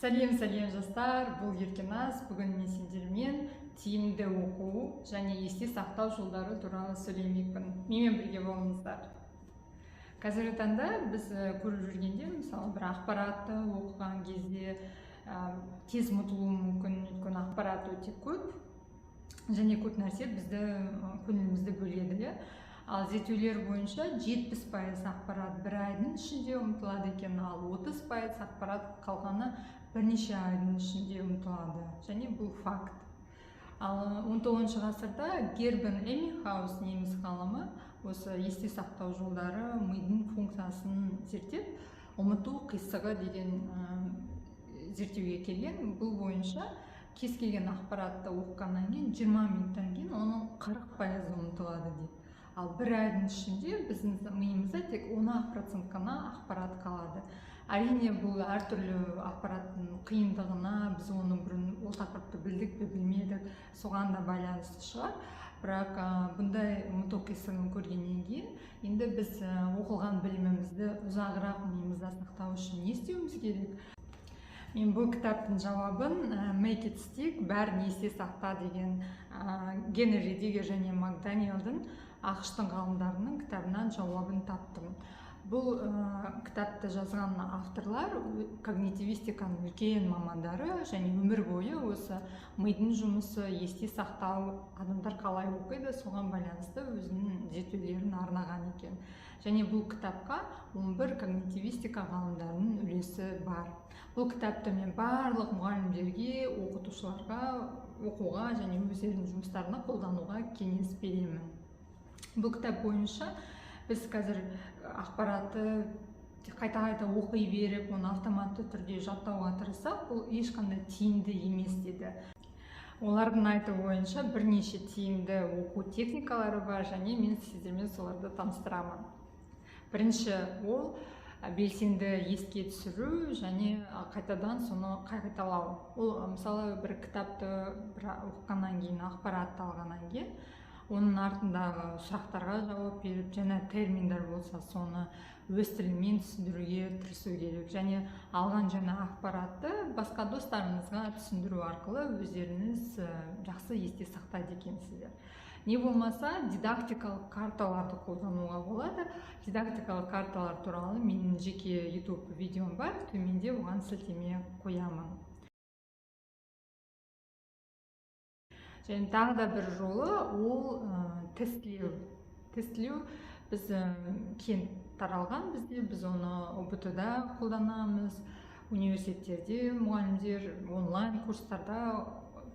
Сәлем жастар, бұл Еркеназ. Бүгін мен сендермен тиімді оқу және есте сақтау жолдары туралы сөйлемекпін. Менімен бірге болыңыздар. Қазіргі таңда біз көріп жүргенде, мысалы, бір ақпаратты оқыған кезде тез ұмытылуы мүмкін, өйткені ақпарат өте көп және көп нәрсе бізді көңілімізді бөледі. Ал зерттеулер бойынша 70% ақпарат бір айдың ішінде ұмытылады екен, ал 30% ақпарат қалғаны бірнеше айдың ішінде ұмытылады. Және бұл факт. Ал 19 ғасырда Гербен Эмихаус неміс ғалымы осы есте сақтау жолдары мидың функциясын зерттеп, ұмыту қисығы деген зерттеуге келген. Бұл бойынша кез келген ақпаратты оқығаннан кейін 20 минуттан кейін оның 40% ұмытылады дейді. Ал бір айдың ішінде біздің миымызда тек 10% қана ақпарат қалады. Әрине, бұл әртүрлі ақпараттың қиындығына, біз оны бұрын ол тақырыпты білдік пе білмедік, соған да байланысты шығар. Бірақ бұндай ұмыту қисығын көргеннен кейін, енді біз оқылған білімімізді ұзағырақ миымызда сақтау үшін не істеуіміз керек? Мен бұл кітаптың жауабын Make It Stick, бәрін есте сақта деген Генри Дигер және Макданиелдің ақш-тың ғалымдарының кітабынан жауабын таптым. Бұл кітапты жазған авторлар когнитивистиканың үлкен мамандары және өмір бойы осы мидың жұмысы, есте сақтау, адамдар қалай оқиды, соған байланысты өзінің зерттеулерін арнаған екен. Және бұл кітапқа 11 когнитивистика ғалымдарының үлесі бар. Бұл кітапты мен барлық мұғалімдерге, оқытушыларға оқуға және өздерінің жұмыстарына қолдануға кеңес беремін. Бұл кітап бойынша біз қазір ақпаратты қайта оқи беріп, оны автоматты түрде жаттауға тырыссақ, бұл ешқандай тиімді емес деді. Олардың айтуы бойынша бірнеше тиімді оқу техникалары бар және мен сіздермен соларды таныстырамын. Бірінші, ол белсенді еске түсіру және қайтадан соны қайталау. Ол мысалы бір кітапты оқығаннан кейін, ақпаратты алғаннан кейін, оның артындағы сұрақтарға жауап беріп, жаңа терминдер болса, соны өз тілімен түсіндіруге тырысу керек. Және алған жаңа ақпаратты басқа достарыңызға түсіндіру арқылы өздеріңіз жақсы есте сақтайды екенсіздер. Не болмаса, дидактикалық карталарды қолдануға болады. Дидактикалық карталар туралы менің жеке YouTube видеом бар, төменде оған сілтеме қоямын. Және тағы да бір жолы ол тестілеу. Тестілеу біз кең таралған бізде, біз оны ОБТ-да қолданамыз, университеттерде мұғалімдер онлайн курстарда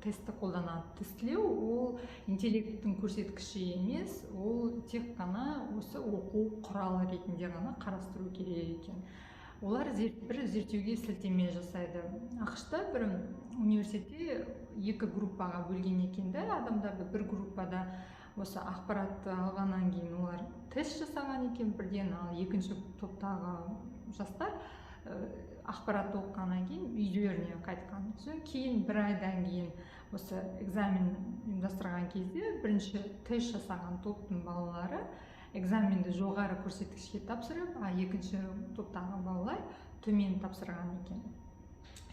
тестті қолданады. Тестілеу ол интеллекттің көрсеткіші емес, ол тек қана осы оқу құралы ретінде ғана қарастыру керек екен. Олар бір зерттеуге сілтеме жасайды. ақш-та бір университетте екі группаға бөлген екенді, адамдарды бір группада осы ақпаратты алғаннан кейін олар тест жасаған екен бірден, ал екінші топтағы жастар ақпаратты оқығаннан кейін үйлеріне қайтқан. Кейін бір айдан кейін осы экзамен ұйымдастырған кезде бірінші тест жасаған топтың балалары экзаменді жоғары көрсеткішке тапсырып, екінші топтағы балалар төмен тапсырған екен.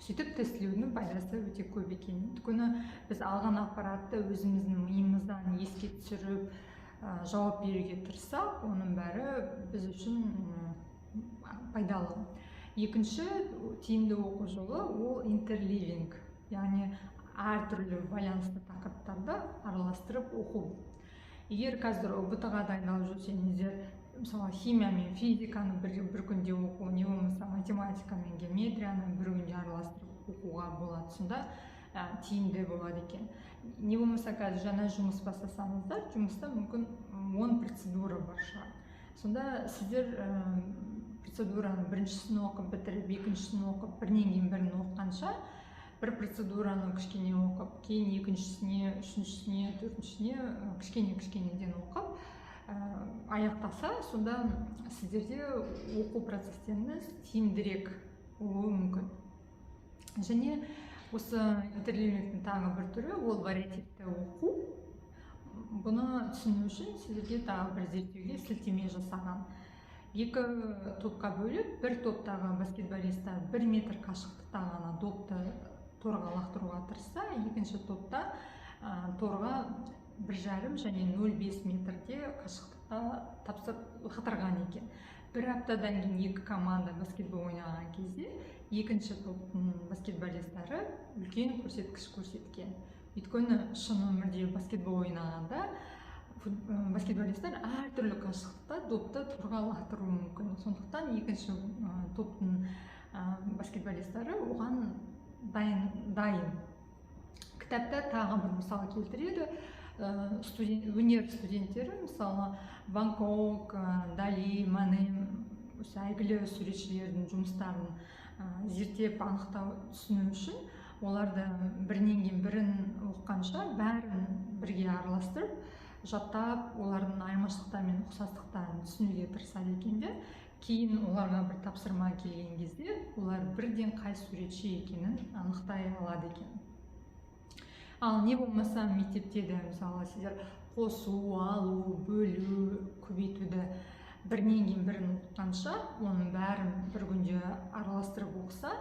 Сөйтіп тестілеудің пайдасы өте көп екен. Өйткені біз алған ақпаратты өзіміздің миымыздан еске түсіріп, жауап беруге тырыссақ, оның бәрі біз үшін пайдалы. Екінші тиімді оқу жолы ол интерливинг, яғни әртүрлі байланысты тақырыптарды араластырып оқу. Егер қазір ОБТ-ға дайындалып жүрсеңіздер, мысалы химия мен физиканы бір күнде оқу, не болмаса математика мен геометрияны бір күнде араластырып оқуға болады, сонда тиімді болады екен. Не болмаса қазір жаңа жұмыс бастасаңыздар, жұмыста мүмкін 10 процедура бар шығар. Сонда сіздер процедураны біріншісін оқып бітіріп, екіншісін оқып, бірінен кейін бірін оқығанша, бір процедураны кішкене оқып, кейін екіншісіне, үшіншісіне, төртіншісіне кішкенеден оқып, аяқтаса, сонда сіздерде оқу процестеріңіз тиімдірек болуы мүмкін. Және осы интерливингтің тағы бір түрі ол вариативті оқу. Бұны түсіну үшін сіздерге тағы бір зерттеуге сілтеме жасаған. екі топқа бөліп, бір топтағы баскетболисттар 1 метр қашықтықта ғана допты торға лақтыруға тырысса, екінші топта торға 1,5 және 0,5 метрде қашықтықта лақтырған екен. Бір аптадан кейін екі команда баскетбол ойнаған кезде екінші топтың баскетболисттары үлкен көрсеткіш көрсеткен. Өйткені шын өмірде баскетбол ойнағанда баскетболисттар әртүрлі қашықтықта допты торға лақтыруы мүмкін. Сондықтан екінші топтың баскетболисттары оған дайын. Кітапта тағы бір мысал келтіреді. Өнер студенттері, мысалы Ван Гог, Дали, Мане әйгілі суретшілердің жұмыстарын зерттеп анықтау түсіну үшін оларды бірінен кейін бірін оқығанша бәрін бірге араластырып жаттап, олардың айырмашылықтары мен ұқсастықтарын түсінуге тырысады екен де, кейін оларға бір тапсырма келген кезде олар бірден қай суретші екенін анықтай алады екен. Ал не болмаса мектепте де, мысалы, сіздер қосу, алу, бөлу, көбейтуді бірінен кейін бірін оқығанша, оның бәрін бір күнде араластырып оқыса,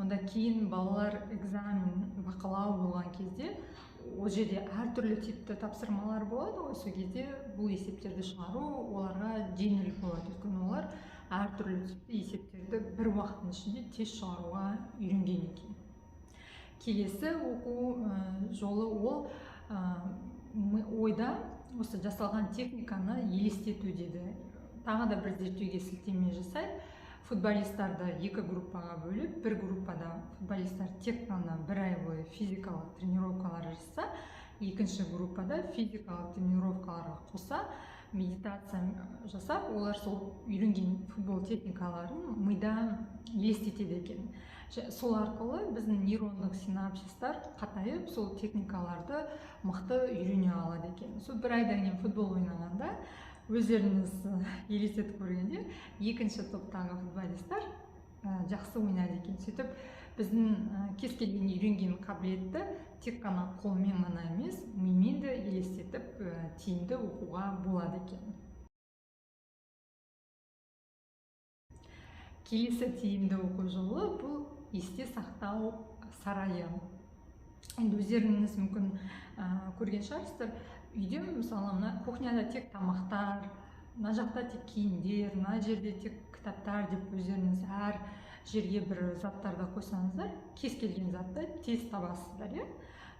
онда кейін балалар экзамен, бақылау болған кезде ол жерде әртүрлі типті тапсырмалар болады ғой, сол кезде бұл есептерді шығару оларға жеңіл болады. Өйткені олар әртүрлі типті есептерді бір уақыттың ішінде тез шығаруға үйренген екен. Келесі оқу жолы ол ойда осы жасалған техниканы елестету деді. Тағы да бір зерттеуге сілтеме жасайды. Футболисттарды екі группаға бөліп, бір группада футболисттар тек қана бір ай бойы физикалық тренировкалар жасаса, екінші группада физикалық тренировкаларға қоса медитация жасап, олар сол үйренген футбол техникаларын мида елестетеді екен. Сол арқылы біздің нейрондық синапсистар қатайып, сол техникаларды мықты үйрене алады екен. Сол бір айдан кейін футбол ойнағанда өздеріңіз елестетіп көргенде екінші топтағы футболисттар жақсы ойнайды екен. Сөйтіп біздің кез келген үйренген қабілетті тек қана қолмен ғана емес, мимен де елестетіп тиімді оқуға болады екен. Келесі тиімді оқу жолы бұл есте сақтау сарайы. Енді өздеріңіз мүмкін көрген шығарсыздар. Үйде, мысалы, кухняда тек тамақтар, мына жақта тек киімдер, мына жерде тек кітаптар деп өздеріңіз әр жерге бір заттарды қойсаңыздар, кез келген затты тез табасыздар, иә?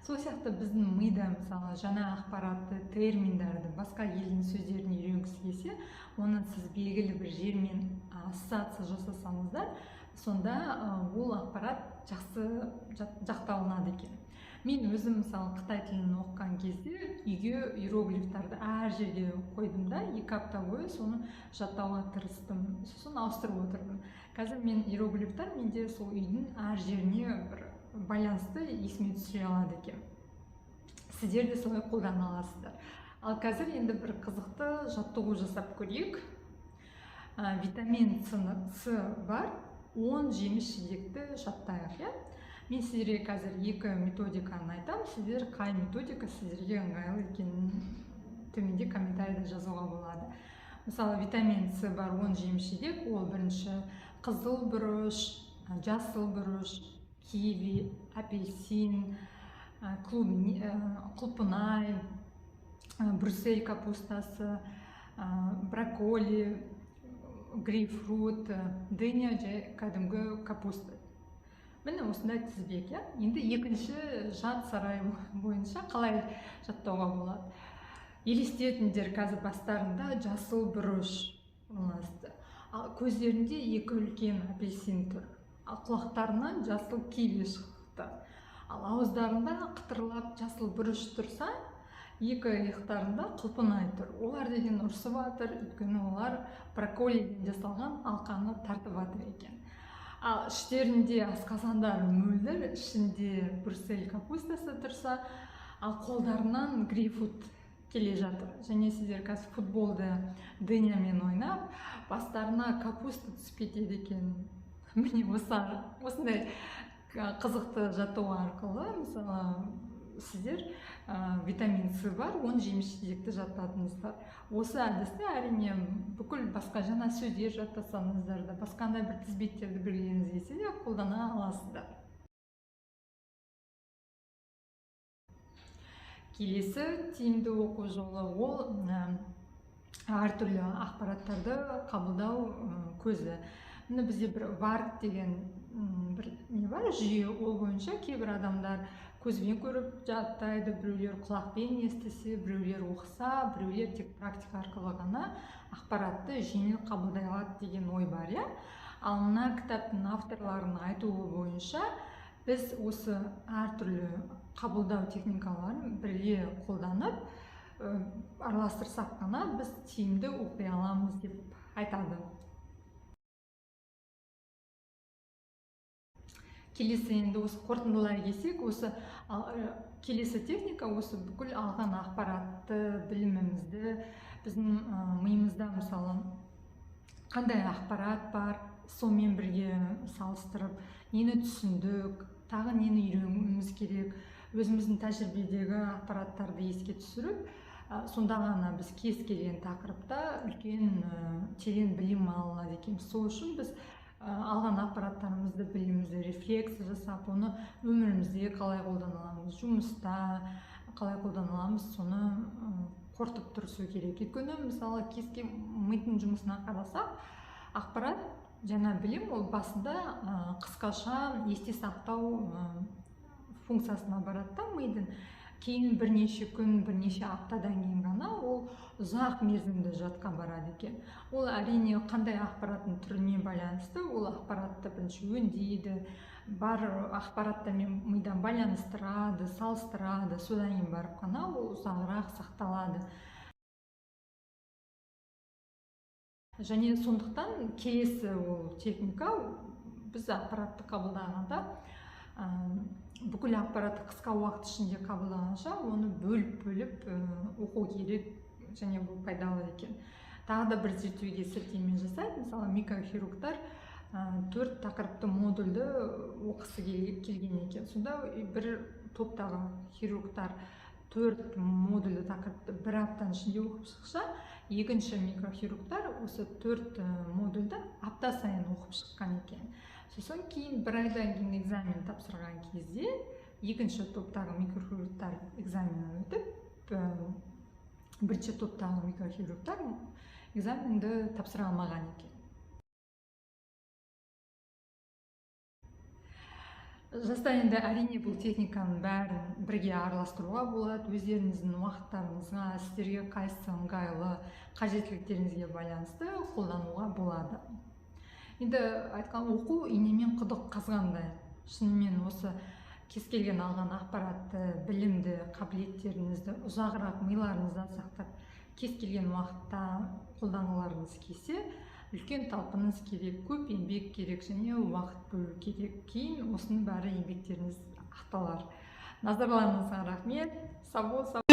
Сол сияқты біздің мида, мысалы, жаңа ақпаратты, терминдерді, басқа елдің сөздерін үйренгісі келсе, оны сіз белгілі бір жермен ассоциация жасасаңыздар, сонда ол ақпарат жақсы жақталынады екен. Мен өзім, мысалы, Қытай тілін оқыған кезде үйге иероглифтарды әр жерге қойдым да, 2 апта бойы соны жаттауға тырыстым, сосын ауыстырып отырдым. Қазір мен иероглифтар менде сол үйдің әр жеріне бір байланысты есіме түсіре алады екен. Сіздер де солай қолдана аласыздар. Ал қазір енді бір қызықты жаттығу жасап көрейік. Витамин С бар 10 жеміс-жидекті жаттайық, иә? Мен сіздерге қазір 2 методиканы айтам, сіздер қай методика сіздерге ыңғайлы екенін төменде комментарийда жазуға болады. Мысалы, витамин С бар 10 жеміс-жидек, ол бірінші қызыл бұрыш, жасыл бұрыш, киви, апельсин, құлпынай, брюссель капустасы, брокколи, грейпфрут, дыня және кәдімгі капуста. Міне осындай тізбек, иә? Енді екінші жад сарай бойынша қалай жаттауға болады. Елестетіңдер, қазір бастарында жасыл бұрыш орналасты. Көздерінде 2 үлкен апельсин тұр. Құлақтарынан жасыл киви шықты. Ал ауыздарында қытырлап жасыл бұрыш тұрса, 2 иықтарында құлпынай тұр. Олар деген ұрсып жатыр, өйткені олар брокколиден жасалған алқаны тартып жатыр екен. Ал іштерінде асқазандар мөлдір, ішінде брюссель капустасы тұрса, ал қолдарынан грейпфрут келе жатыр. Және сіздер қазір футболды дынямен ойнап, бастарына капуста түсіп кетеді екен. Міне осындай қызықты жаттығу арқылы, мысалы, сіздер витамин С бар, оны жеміс жидекті жаттадыңыздар. Осы әдісті әрине бүкіл басқа жаңа сөздер жаттасаңыздар да, басқандай бір тізбектерді білгіңіз келсе де қолдана аласыздар. Келесі тиімді оқу жолы ол әртүрлі ақпараттарды қабылдау көзі. Міне бізде бір вард деген бір не бар, жүйе. Ол бойынша кейбір адамдар көзбен көріп жаттайды, біреулер құлақпен естісе, біреулер оқыса, біреулер тек практика арқылы ғана ақпаратты жеңіл қабылдай алады деген ой бар, иә. Ал мына кітаптың авторларының айтуы бойынша біз осы әртүрлі қабылдау техникаларын бірге қолданып, араластырсақ қана біз тиімді оқи аламыз деп айтады. Келесі енді осы қорытындылай келсек, осы келесі техника осы бүкіл алған ақпаратты, білімімізді, біздің миымызда мысалы қандай ақпарат бар, сонымен бірге салыстырып, нені түсіндік, тағы нені үйренуіміз керек, өзіміздің тәжірибедегі ақпараттарды еске түсіріп, сонда ғана біз кез келген тақырыпта үлкен терең білім ала алады екенбіз. Сол үшін біз алған ақпараттарымызды, білімімізді рефлексия жасап, оны өмірімізде қалай қолдана аламыз, жұмыста қалай қолдана аламыз, соны қорытып тұрысу керек. Өйткені мысалы кез келген мидың жұмысына қарасақ, ақпарат жаңа білім ол басында қысқаша есте сақтау функциясына барады да мидың. Кейін бірнеше күн, бірнеше аптадан кейін ғана ол ұзақ мерзімді жадқа барады екен. Ол әрине қандай ақпараттың түріне байланысты, ол ақпаратты бірінші өңдейді, бар ақпараттармен мидан байланыстырады, салыстырады, содан кейін барып қана ол ұзағырақ сақталады. Және сондықтан келесі ол техника, біз ақпаратты қабылдағанда бүкіл ақпаратты қысқа уақыт ішінде қабылданғанша оны бөліп оқу керек, және бұл пайдалы екен. Тағы да бір зерттеуге сілтеме жасайды. Мысалы микрохирургтар 4 тақырыпты модульді оқысы келген екен. Сонда бір топтағы хирургтар 4 модульді тақырыпты бір аптаның ішінде оқып шықса, екінші микрохирургтар осы 4 модульді апта сайын оқып шыққан екен. Сосын кейін бір айдан кейін экзамен тапсырған кезде екінші топтағы микрохирургтар экзаменнен өтіп, бірінші топтағы микрохирургтар экзаменді тапсыра алмаған екен. Жастар енді әрине бұл техниканың бәрін бірге араластыруға болады, өздеріңіздің уақыттарыңызға, сіздерге қайсысы ыңғайлы, қажеттіліктеріңізге байланысты қолдануға болады. Енді айтқан оқу инемен құдық қазғандай. Шынымен осы кез келген алған ақпаратты, білімді, қабілеттеріңізді ұзағырақ миларыңызда сақтап, кез келген уақытта қолданыларыңыз келсе, үлкен талпыныс керек, көп еңбек керек, және уақыт бөлу керек. Кейін осының бәрі еңбектеріңіз ақталар. Назарларыңызға рахмет. Сау бол.